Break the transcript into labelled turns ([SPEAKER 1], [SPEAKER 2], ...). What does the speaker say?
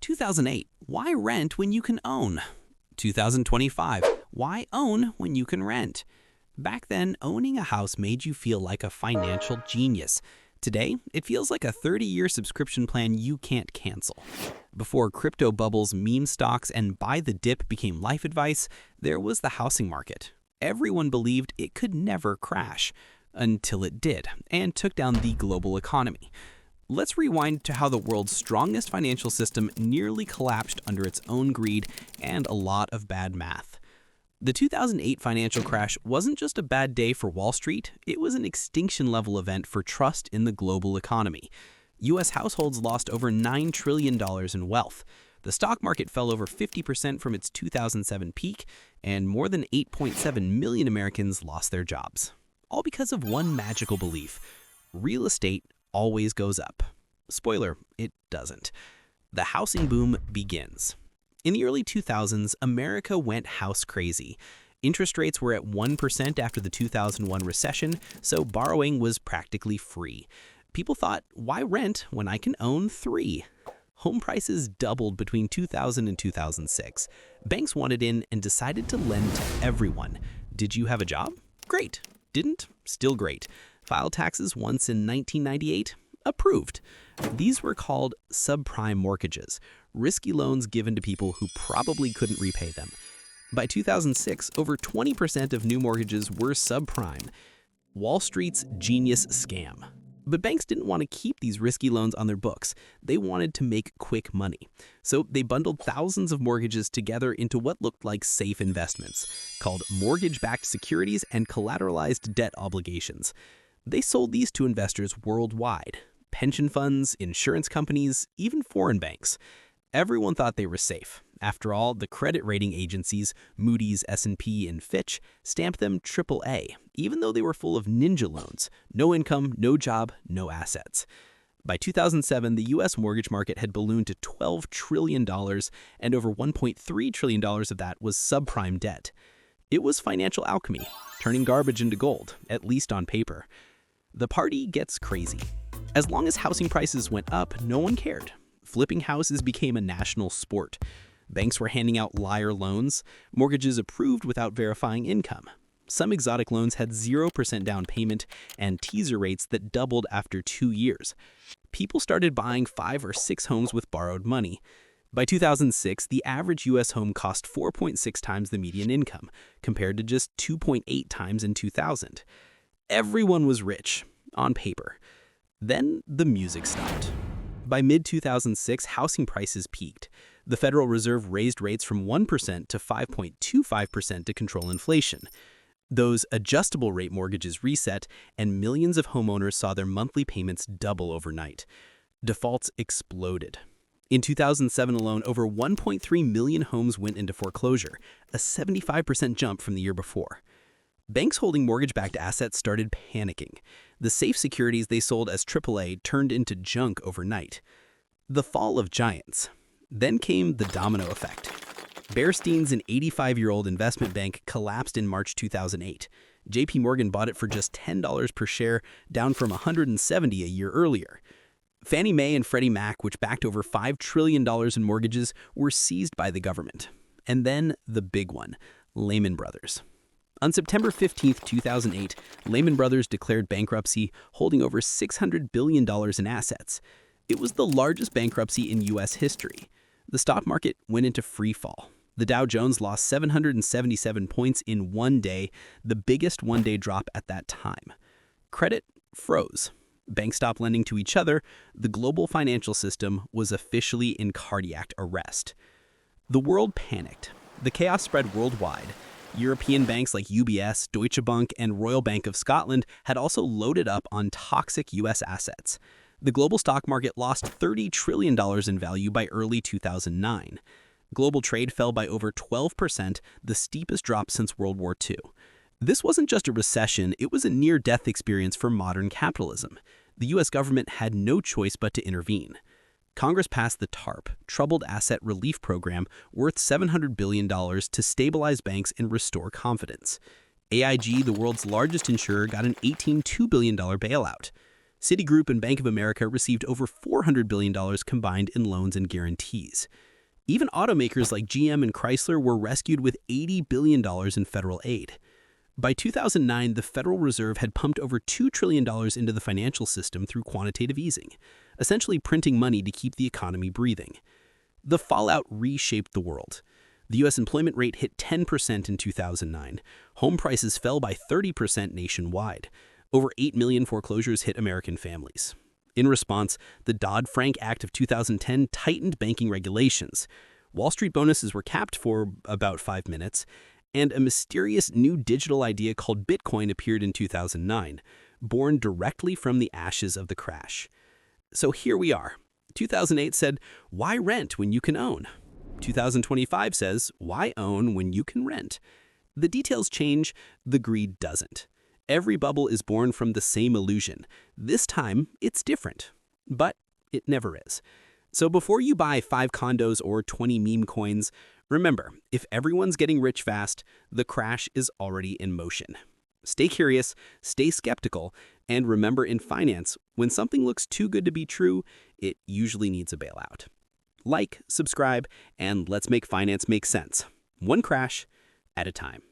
[SPEAKER 1] 2008, why rent when you can own? 2025, why own when you can rent? Back then, owning a house made you feel like a financial genius. Today, it feels like a 30-year subscription plan you can't cancel. Before crypto bubbles, meme stocks, and buy the dip became life advice, there was the housing market. Everyone believed it could never crash, until it did, and took down the global economy. Let's rewind to how the world's strongest financial system nearly collapsed under its own greed and a lot of bad math. The 2008 financial crash wasn't just a bad day for Wall Street, it was an extinction-level event for trust in the global economy. U.S. households lost over $9 trillion in wealth. The stock market fell over 50% from its 2007 peak, and more than 8.7 million Americans lost their jobs. All because of one magical belief: real estate always goes up. Spoiler, it doesn't. The housing boom begins. In the early 2000s, America went house crazy. Interest rates were at 1% after the 2001 recession, so borrowing was practically free. People thought, why rent when I can own 3? Home prices doubled between 2000 and 2006. Banks wanted in and decided to lend to everyone. Did you have a job? Great. Didn't? Still great. Filed taxes once in 1998? Approved. These were called subprime mortgages, risky loans given to people who probably couldn't repay them. By 2006, over 20% of new mortgages were subprime. Wall Street's genius scam. But banks didn't want to keep these risky loans on their books. They wanted to make quick money. So they bundled thousands of mortgages together into what looked like safe investments, called mortgage-backed securities and collateralized debt obligations. They sold these to investors worldwide: pension funds, insurance companies, even foreign banks. Everyone thought they were safe. After all, the credit rating agencies, Moody's, S&P, and Fitch, stamped them AAA, even though they were full of ninja loans: no income, no job, no assets. By 2007, the U.S. mortgage market had ballooned to $12 trillion, and over $1.3 trillion of that was subprime debt. It was financial alchemy, turning garbage into gold, at least on paper. The party gets crazy. As long as housing prices went up, no one cared. Flipping houses became a national sport. Banks were handing out liar loans, mortgages approved without verifying income. Some exotic loans had 0% down payment and teaser rates that doubled after 2 years. People started buying 5 or 6 homes with borrowed money. By 2006, the average U.S. home cost 4.6 times the median income, compared to just 2.8 times in 2000. Everyone was rich, on paper. Then the music stopped. By mid-2006, housing prices peaked. The Federal Reserve raised rates from 1% to 5.25% to control inflation. Those adjustable rate mortgages reset, and millions of homeowners saw their monthly payments double overnight. Defaults exploded. In 2007 alone, over 1.3 million homes went into foreclosure, a 75% jump from the year before. Banks holding mortgage-backed assets started panicking. The safe securities they sold as AAA turned into junk overnight. The fall of giants. Then came the domino effect. Bear Stearns, an 85-year-old investment bank, collapsed in March 2008. JP Morgan bought it for just $10 per share, down from $170 a year earlier. Fannie Mae and Freddie Mac, which backed over $5 trillion in mortgages, were seized by the government. And then the big one, Lehman Brothers. On September 15, 2008, Lehman Brothers declared bankruptcy, holding over $600 billion in assets. It was the largest bankruptcy in U.S. history. The stock market went into free fall. The Dow Jones lost 777 points in one day, the biggest one-day drop at that time. Credit froze. Banks stopped lending to each other. The global financial system was officially in cardiac arrest. The world panicked. The chaos spread worldwide. European banks like UBS, Deutsche Bank, and Royal Bank of Scotland had also loaded up on toxic U.S. assets. The global stock market lost $30 trillion in value by early 2009. Global trade fell by over 12%, the steepest drop since World War II. This wasn't just a recession, it was a near-death experience for modern capitalism. The U.S. government had no choice but to intervene. Congress passed the TARP, Troubled Asset Relief Program, worth $700 billion to stabilize banks and restore confidence. AIG, the world's largest insurer, got an $18.2 billion bailout. Citigroup and Bank of America received over $400 billion combined in loans and guarantees. Even automakers like GM and Chrysler were rescued with $80 billion in federal aid. By 2009, the Federal Reserve had pumped over $2 trillion into the financial system through quantitative easing, essentially printing money to keep the economy breathing. The fallout reshaped the world. The U.S. employment rate hit 10% in 2009. Home prices fell by 30% nationwide. Over 8 million foreclosures hit American families. In response, the Dodd-Frank Act of 2010 tightened banking regulations. Wall Street bonuses were capped for about 5 minutes, and a mysterious new digital idea called Bitcoin appeared in 2009, born directly from the ashes of the crash. So here we are. 2008 said, why rent when you can own? 2025 says, why own when you can rent? The details change, the greed doesn't. Every bubble is born from the same illusion. This time, it's different. But it never is. So before you buy 5 condos or 20 meme coins, remember, if everyone's getting rich fast, the crash is already in motion. Stay curious, stay skeptical, and remember in finance, when something looks too good to be true, it usually needs a bailout. Like, subscribe, and let's make finance make sense. One crash at a time.